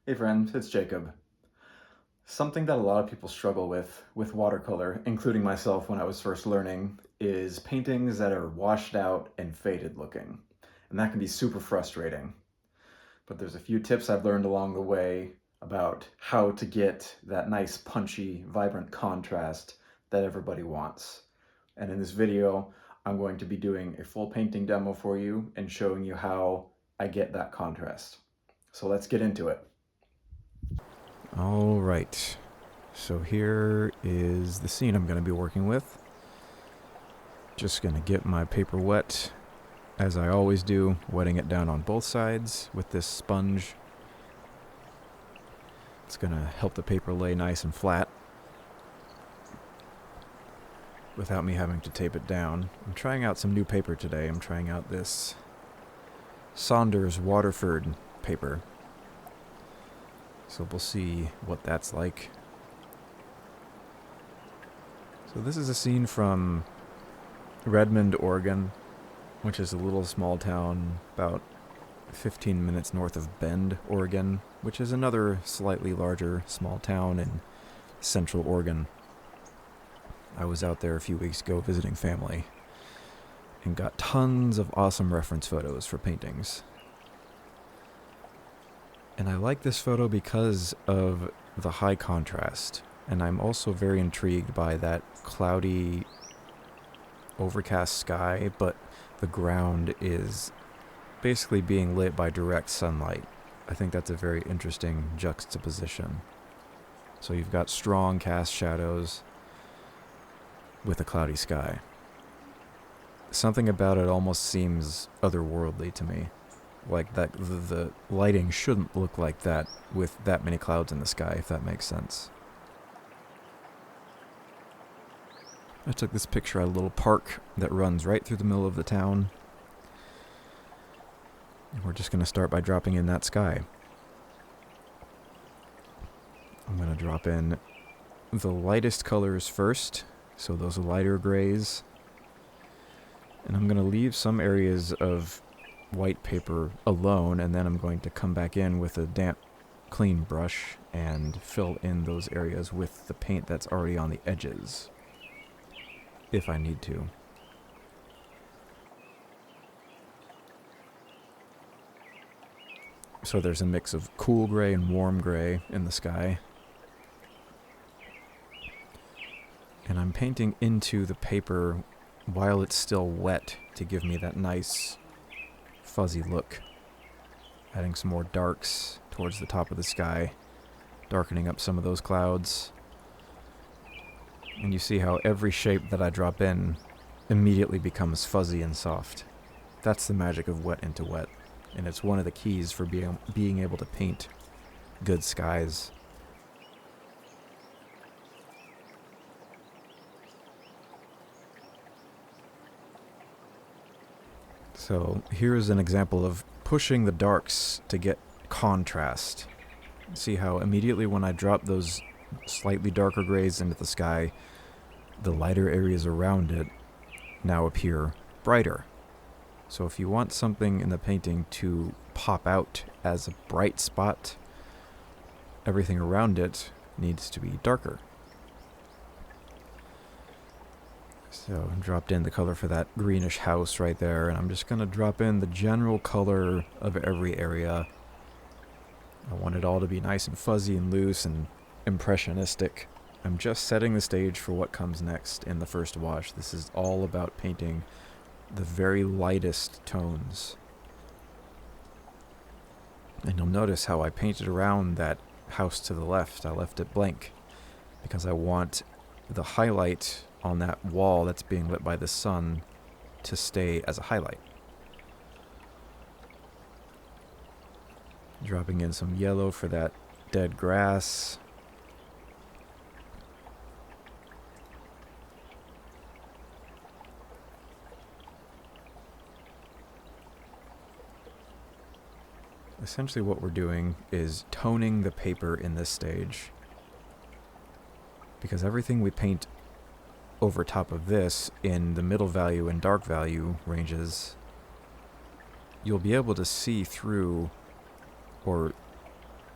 Hey friend, it's Jacob. Something that a lot of people struggle with watercolor, including myself when I was first learning, is paintings that are washed out and faded looking. And that can be super frustrating. But there's a few tips I've learned along the way about how to get that nice, punchy, vibrant contrast that everybody wants. And in this video, I'm going to be doing a full painting demo for you and showing you how I get that contrast. So let's get into it. All right, so here is the scene I'm going to be working with. Just going to get my paper wet, as I always do, wetting it down on both sides with this sponge. It's going to help the paper lay nice and flat without me having to tape it down. I'm trying out some new paper today. I'm trying out this Saunders Waterford paper. So we'll see what that's like. So this is a scene from Redmond, Oregon, which is a little small town about 15 minutes north of Bend, Oregon, which is another slightly larger small town in central Oregon. I was out there a few weeks ago visiting family and got tons of awesome reference photos for paintings. And I like this photo because of the high contrast, and I'm also very intrigued by that cloudy, overcast sky, but the ground is basically being lit by direct sunlight. I think that's a very interesting juxtaposition. So you've got strong cast shadows with a cloudy sky. Something about it almost seems otherworldly to me. Like that the lighting shouldn't look like that with that many clouds in the sky, if that makes sense. I took this picture at a little park that runs right through the middle of the town. And we're just going to start by dropping in that sky. I'm going to drop in the lightest colors first, so those lighter grays. And I'm going to leave some areas of white paper alone, and then I'm going to come back in with a damp, clean brush and fill in those areas with the paint that's already on the edges, if I need to. So there's a mix of cool gray and warm gray in the sky. And I'm painting into the paper while it's still wet to give me that nice fuzzy look. Adding some more darks towards the top of the sky, darkening up some of those clouds. And you see how every shape that I drop in immediately becomes fuzzy and soft. That's the magic of wet into wet, and it's one of the keys for being able to paint good skies. So here's an example of pushing the darks to get contrast. See how immediately when I drop those slightly darker grays into the sky, the lighter areas around it now appear brighter. So if you want something in the painting to pop out as a bright spot, everything around it needs to be darker. So I dropped in the color for that greenish house right there, and I'm just going to drop in the general color of every area. I want it all to be nice and fuzzy and loose and impressionistic. I'm just setting the stage for what comes next in the first wash. This is all about painting the very lightest tones. And you'll notice how I painted around that house to the left. I left it blank because I want the highlight on that wall that's being lit by the sun to stay as a highlight. Dropping in some yellow for that dead grass. Essentially what we're doing is toning the paper in this stage, because everything we paint over top of this in the middle value and dark value ranges, you'll be able to see through or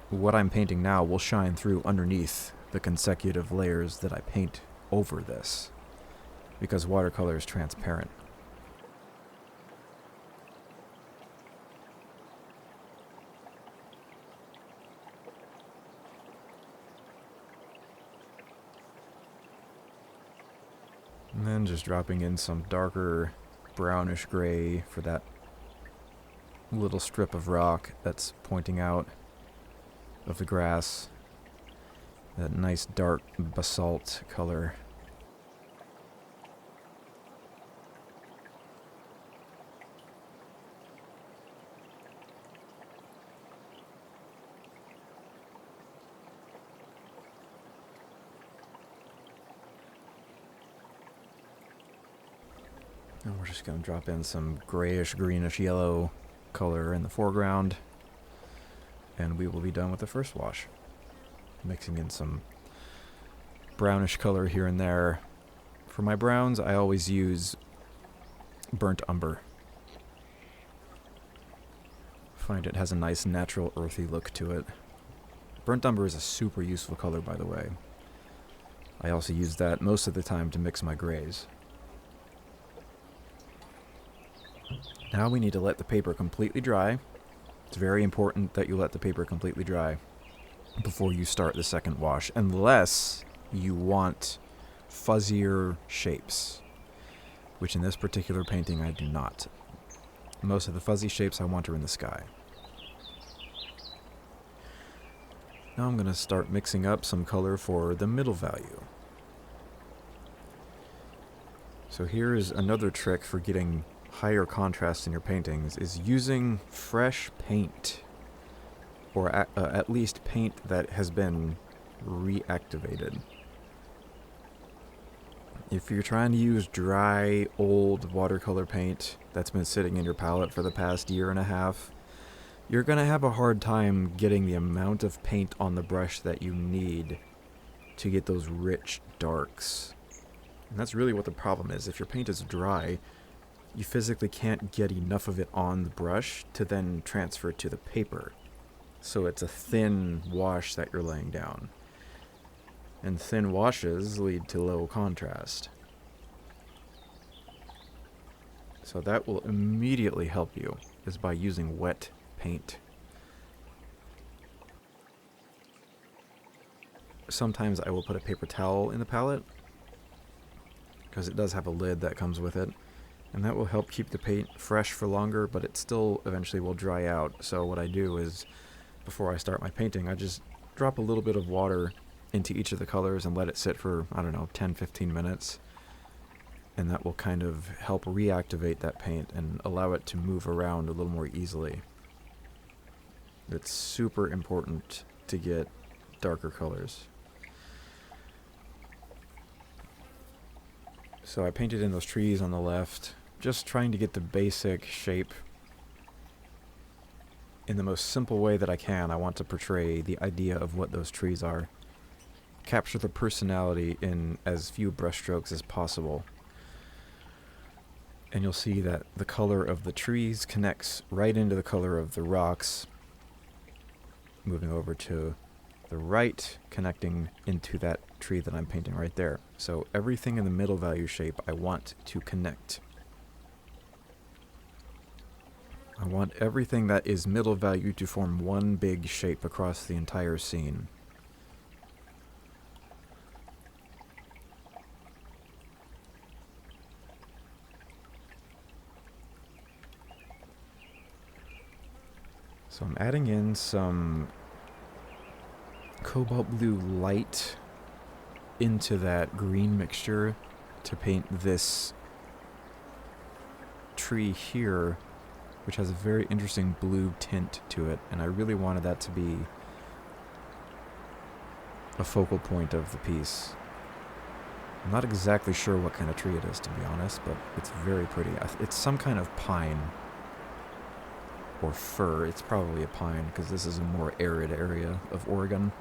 what I'm painting now will shine through underneath the consecutive layers that I paint over this, because watercolor is transparent. And then just dropping in some darker brownish gray for that little strip of rock that's pointing out of the grass. That nice dark basalt color. And we're just going to drop in some grayish, greenish, yellow color in the foreground. And we will be done with the first wash. Mixing in some brownish color here and there. For my browns, I always use burnt umber. Find it has a nice natural earthy look to it. Burnt umber is a super useful color, by the way. I also use that most of the time to mix my grays. Now we need to let the paper completely dry. It's very important that you let the paper completely dry before you start the second wash, unless you want fuzzier shapes, which in this particular painting I do not. Most of the fuzzy shapes I want are in the sky. Now I'm going to start mixing up some color for the middle value. So here is another trick for getting higher contrast in your paintings, is using fresh paint, or at least paint that has been reactivated. If you're trying to use dry, old watercolor paint that's been sitting in your palette for the past year and a half, you're going to have a hard time getting the amount of paint on the brush that you need to get those rich darks. And that's really what the problem is. If your paint is dry, you physically can't get enough of it on the brush to then transfer to the paper. So it's a thin wash that you're laying down. And thin washes lead to low contrast. So that will immediately help you, is by using wet paint. Sometimes I will put a paper towel in the palette, because it does have a lid that comes with it. And that will help keep the paint fresh for longer, but it still eventually will dry out. So what I do is, before I start my painting, I just drop a little bit of water into each of the colors and let it sit for, I don't know, 10-15 minutes. And that will kind of help reactivate that paint and allow it to move around a little more easily. It's super important to get darker colors. So I painted in those trees on the left, just trying to get the basic shape in the most simple way that I can. I want to portray the idea of what those trees are. Capture the personality in as few brushstrokes as possible. And you'll see that the color of the trees connects right into the color of the rocks. Moving over to the right, connecting into that tree that I'm painting right there. So everything in the middle value shape I want to connect. I want everything that is middle value to form one big shape across the entire scene. So I'm adding in some cobalt blue light into that green mixture to paint this tree here, which has a very interesting blue tint to it, and I really wanted that to be a focal point of the piece. I'm not exactly sure what kind of tree it is, to be honest, but it's very pretty. It's some kind of pine or fir. It's probably a pine, because this is a more arid area of Oregon.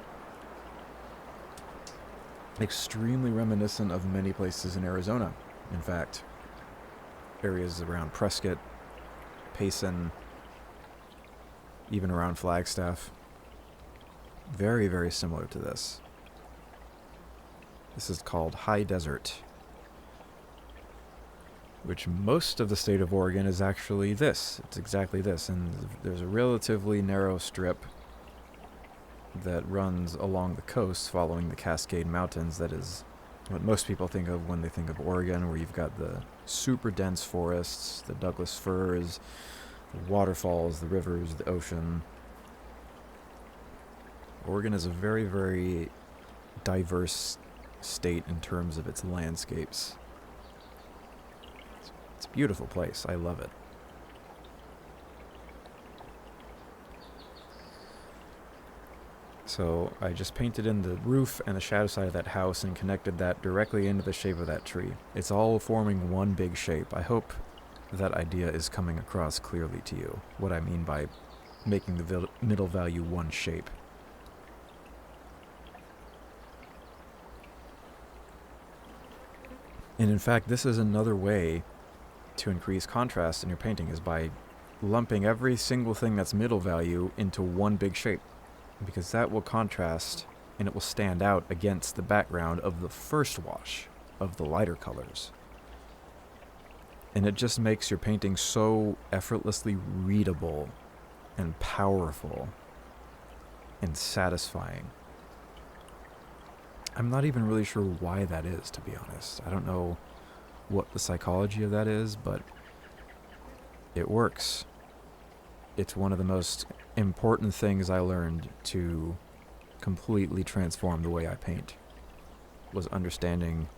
Extremely reminiscent of many places in Arizona, in fact. Areas around Prescott, Payson, even around Flagstaff. very, very similar to this. This is called High Desert, which most of the state of Oregon is actually this. It's exactly this, and there's a relatively narrow strip that runs along the coast following the Cascade Mountains. That is what most people think of when they think of Oregon, where you've got the super dense forests, the Douglas firs, the waterfalls, the rivers, the ocean. Oregon is a very, very diverse state in terms of its landscapes. It's a beautiful place. I love it. So I just painted in the roof and the shadow side of that house and connected that directly into the shape of that tree. It's all forming one big shape. I hope that idea is coming across clearly to you, what I mean by making the middle value one shape. And in fact, this is another way to increase contrast in your painting, is by lumping every single thing that's middle value into one big shape, because that will contrast and it will stand out against the background of the first wash of the lighter colors. And it just makes your painting so effortlessly readable and powerful and satisfying. I'm not even really sure why that is, to be honest. I don't know what the psychology of that is, but it works. It's one of the most important things I learned to completely transform the way I paint, was understanding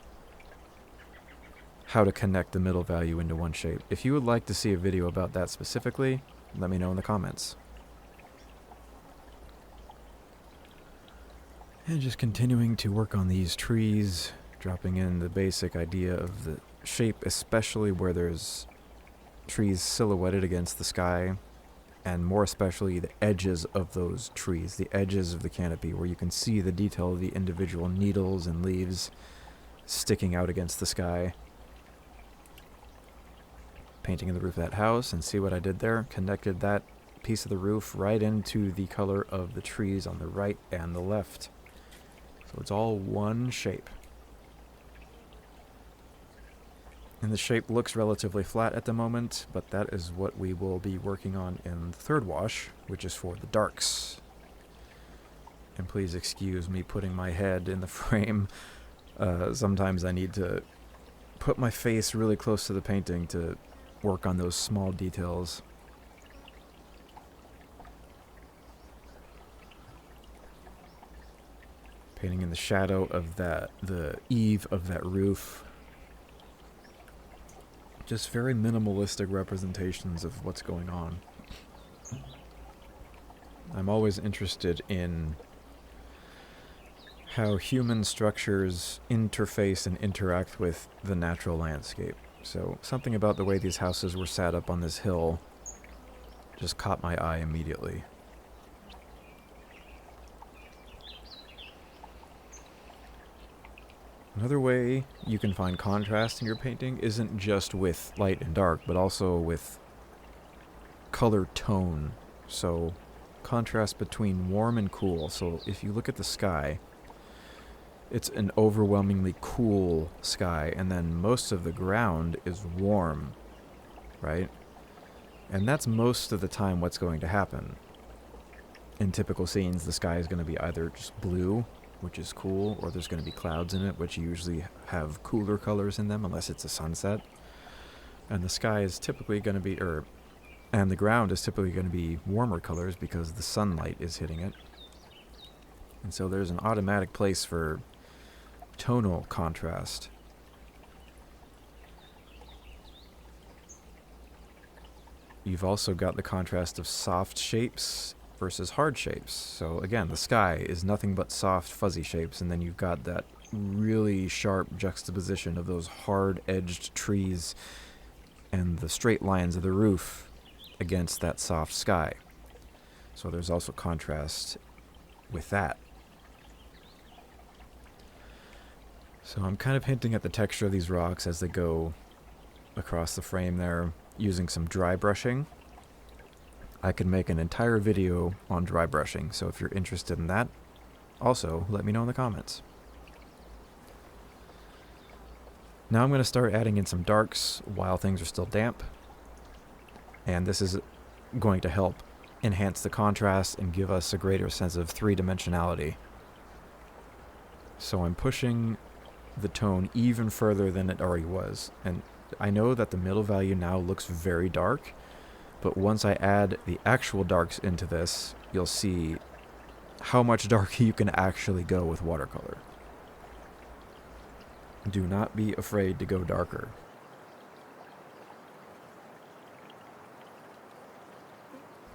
how to connect the middle value into one shape. If you would like to see a video about that specifically, let me know in the comments. And just continuing to work on these trees, dropping in the basic idea of the shape, especially where there's trees silhouetted against the sky, and more especially the edges of those trees, the edges of the canopy, where you can see the detail of the individual needles and leaves sticking out against the sky. Painting in the roof of that house, and see what I did there? Connected that piece of the roof right into the color of the trees on the right and the left. So it's all one shape. And the shape looks relatively flat at the moment, but that is what we will be working on in the third wash, which is for the darks. And please excuse me putting my head in the frame. Sometimes I need to put my face really close to the painting to work on those small details. Painting in the shadow of the eave of that roof. Just very minimalistic representations of what's going on. I'm always interested in how human structures interface and interact with the natural landscape. So something about the way these houses were set up on this hill just caught my eye immediately. Another way you can find contrast in your painting isn't just with light and dark, but also with color tone. So contrast between warm and cool. So if you look at the sky, it's an overwhelmingly cool sky, and then most of the ground is warm, right? And that's most of the time what's going to happen. In typical scenes, the sky is going to be either just blue, which is cool, or there's going to be clouds in it, which usually have cooler colors in them, unless it's a sunset. And the sky is typically going to be, and the ground is typically going to be warmer colors because the sunlight is hitting it. And so there's an automatic place for tonal contrast. You've also got the contrast of soft shapes versus hard shapes. So again, the sky is nothing but soft, fuzzy shapes, and then you've got that really sharp juxtaposition of those hard-edged trees and the straight lines of the roof against that soft sky. So there's also contrast with that. So I'm kind of hinting at the texture of these rocks as they go across the frame there, using some dry brushing. I could make an entire video on dry brushing, so if you're interested in that, Also, let me know in the comments. Now I'm going to start adding in some darks while things are still damp. And this is going to help enhance the contrast and give us a greater sense of three-dimensionality. So I'm pushing the tone even further than it already was. And I know that the middle value now looks very dark, but once I add the actual darks into this, you'll see how much darker you can actually go with watercolor. Do not be afraid to go darker.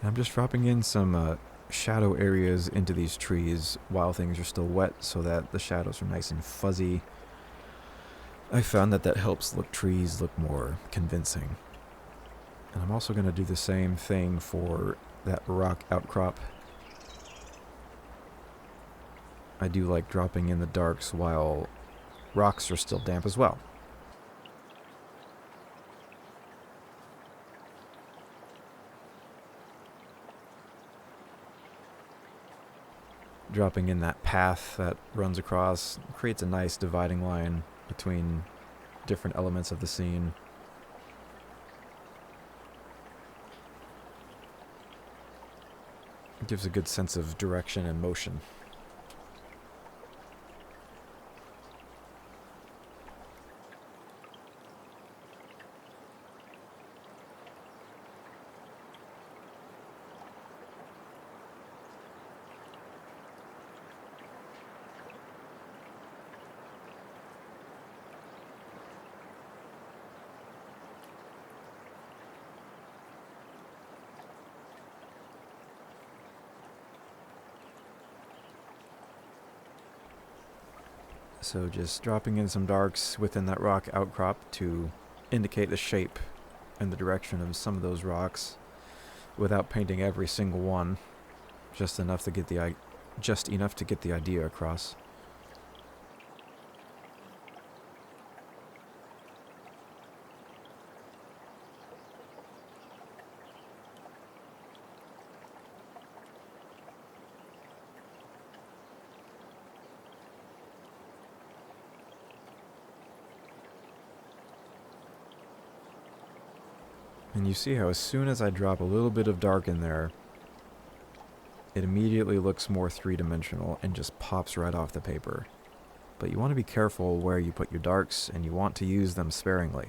I'm just dropping in some shadow areas into these trees while things are still wet so that the shadows are nice and fuzzy. I found that helps trees look more convincing. And I'm also going to do the same thing for that rock outcrop. I do like dropping in the darks while rocks are still damp as well. Dropping in that path that runs across creates a nice dividing line between different elements of the scene. It gives a good sense of direction and motion. So just dropping in some darks within that rock outcrop to indicate the shape and the direction of some of those rocks without painting every single one, just enough to get the idea across. And you see how as soon as I drop a little bit of dark in there, it immediately looks more three-dimensional and just pops right off the paper. But you want to be careful where you put your darks, and you want to use them sparingly.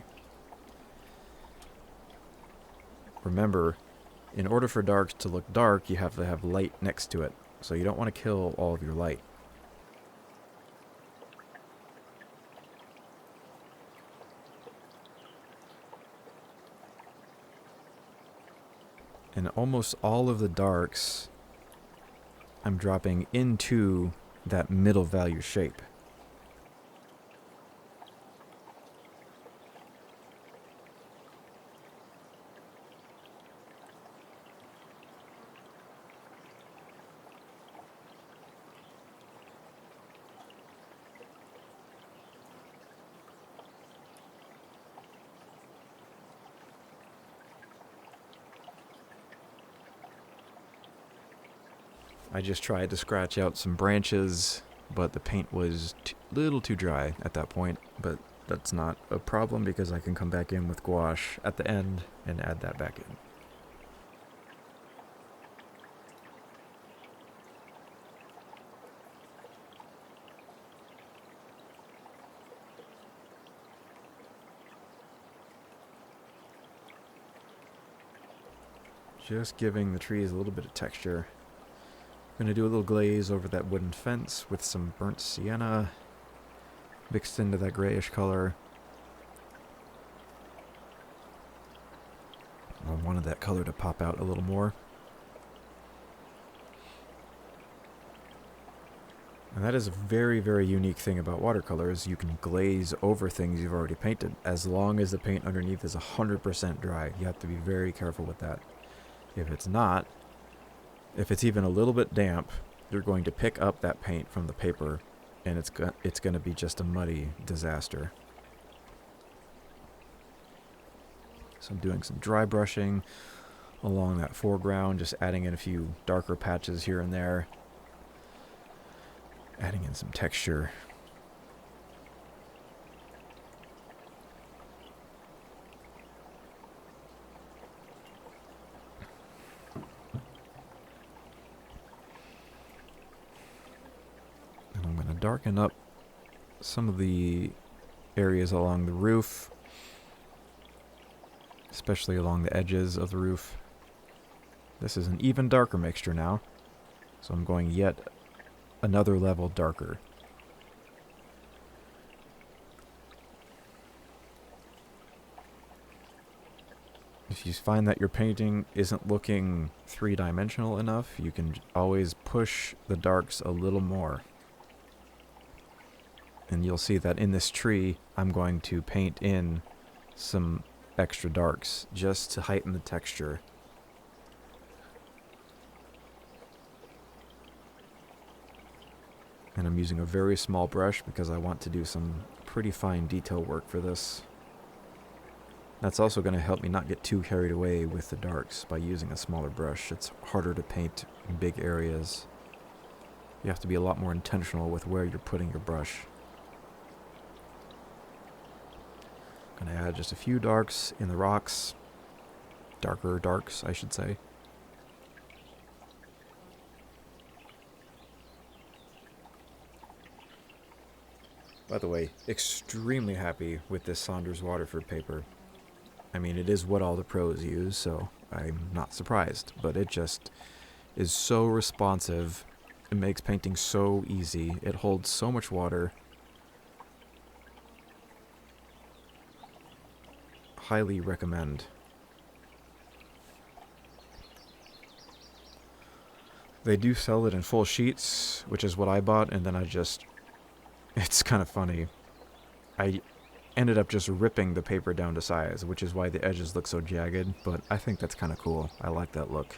Remember, in order for darks to look dark, you have to have light next to it, so you don't want to kill all of your light. And almost all of the darks I'm dropping into that middle value shape. I just tried to scratch out some branches, but the paint was a little too dry at that point, but that's not a problem because I can come back in with gouache at the end and add that back in. Just giving the trees a little bit of texture. I'm going to do a little glaze over that wooden fence with some burnt sienna mixed into that grayish color. I wanted that color to pop out a little more. And that is a very, very unique thing about watercolors. You can glaze over things you've already painted as long as the paint underneath is 100% dry. You have to be very careful with that. If it's not, if it's even a little bit damp, you're going to pick up that paint from the paper, and it's going to be just a muddy disaster. So I'm doing some dry brushing along that foreground, just adding in a few darker patches here and there. Adding in some texture. And I'm going to darken up some of the areas along the roof, especially along the edges of the roof. This is an even darker mixture now, so I'm going yet another level darker. If you find that your painting isn't looking three-dimensional enough, you can always push the darks a little more. And you'll see that in this tree, I'm going to paint in some extra darks just to heighten the texture. And I'm using a very small brush because I want to do some pretty fine detail work for this. That's also going to help me not get too carried away with the darks by using a smaller brush. It's harder to paint in big areas. You have to be a lot more intentional with where you're putting your brush. I'm going to add just a few darks in the rocks. Darker darks, I should say. By the way, extremely happy with this Saunders Waterford paper. I mean, it is what all the pros use, so I'm not surprised. But it just is so responsive. It makes painting so easy. It holds so much water. Highly recommend. They do sell it in full sheets, which is what I bought, and then it's kind of funny. I ended up just ripping the paper down to size, which is why the edges look so jagged, but I think that's kind of cool. I like that look.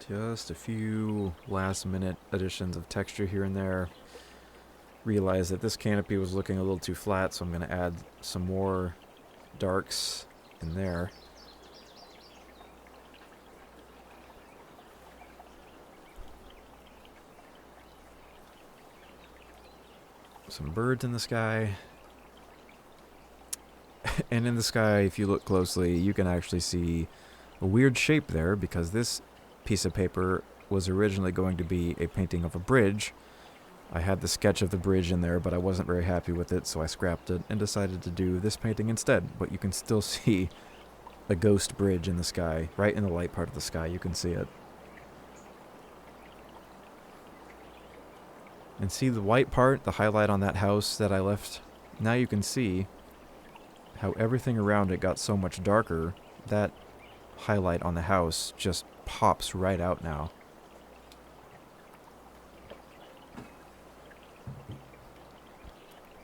Just a few last-minute additions of texture here and there. Realized that this canopy was looking a little too flat, so I'm going to add some more darks in there. Some birds in the sky. And in the sky, if you look closely, you can actually see a weird shape there, because this piece of paper was originally going to be a painting of a bridge. I had the sketch of the bridge in there, but I wasn't very happy with it, so I scrapped it and decided to do this painting instead. But you can still see a ghost bridge in the sky, right in the light part of the sky. You can see it. And see the white part, the highlight on that house that I left? Now you can see how everything around it got so much darker. That highlight on the house just pops right out now.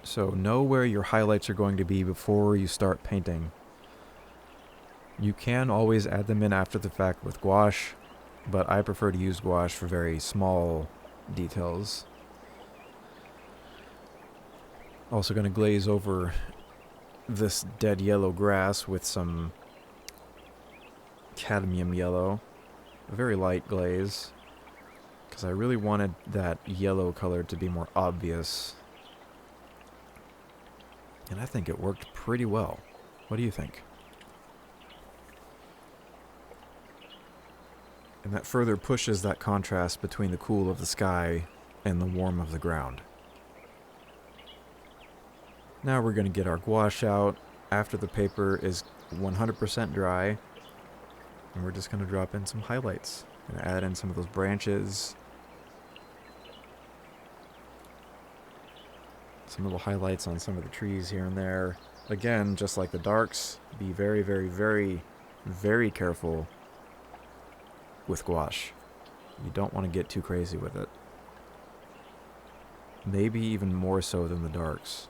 So know where your highlights are going to be before you start painting. You can always add them in after the fact with gouache, but I prefer to use gouache for very small details. Also going to glaze over this dead yellow grass with some cadmium yellow. A very light glaze, because I really wanted that yellow color to be more obvious. And I think it worked pretty well. What do you think? And that further pushes that contrast between the cool of the sky and the warm of the ground. Now we're going to get our gouache out after the paper is 100% dry. And we're just going to drop in some highlights. Going to add in some of those branches. Some little highlights on some of the trees here and there. Again, just like the darks, be very, very, very, very careful with gouache. You don't want to get too crazy with it. Maybe even more so than the darks.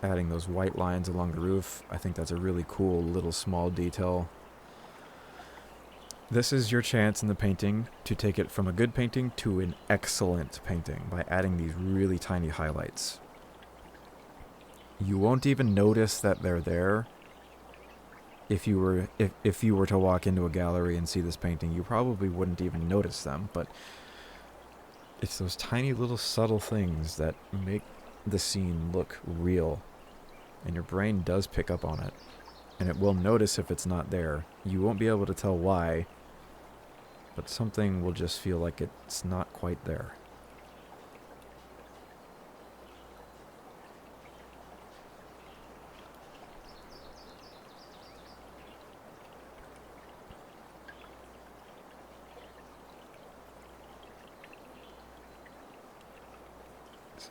Adding those white lines along the roof, I think that's a really cool little small detail. This is your chance in the painting to take it from a good painting to an excellent painting by adding these really tiny highlights. You won't even notice that they're there. If you were to walk into a gallery and see this painting, you probably wouldn't even notice them, but it's those tiny little subtle things that make the scene look real. And your brain does pick up on it. And it will notice if it's not there. You won't be able to tell why, but something will just feel like it's not quite there.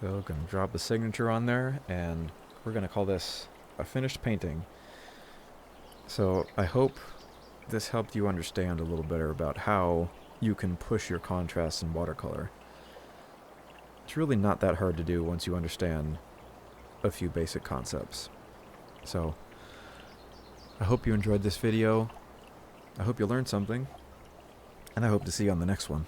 So, gonna drop the signature on there, and we're gonna call this a finished painting. So, I hope this helped you understand a little better about how you can push your contrast in watercolor. It's really not that hard to do once you understand a few basic concepts. So, I hope you enjoyed this video. I hope you learned something, and I hope to see you on the next one.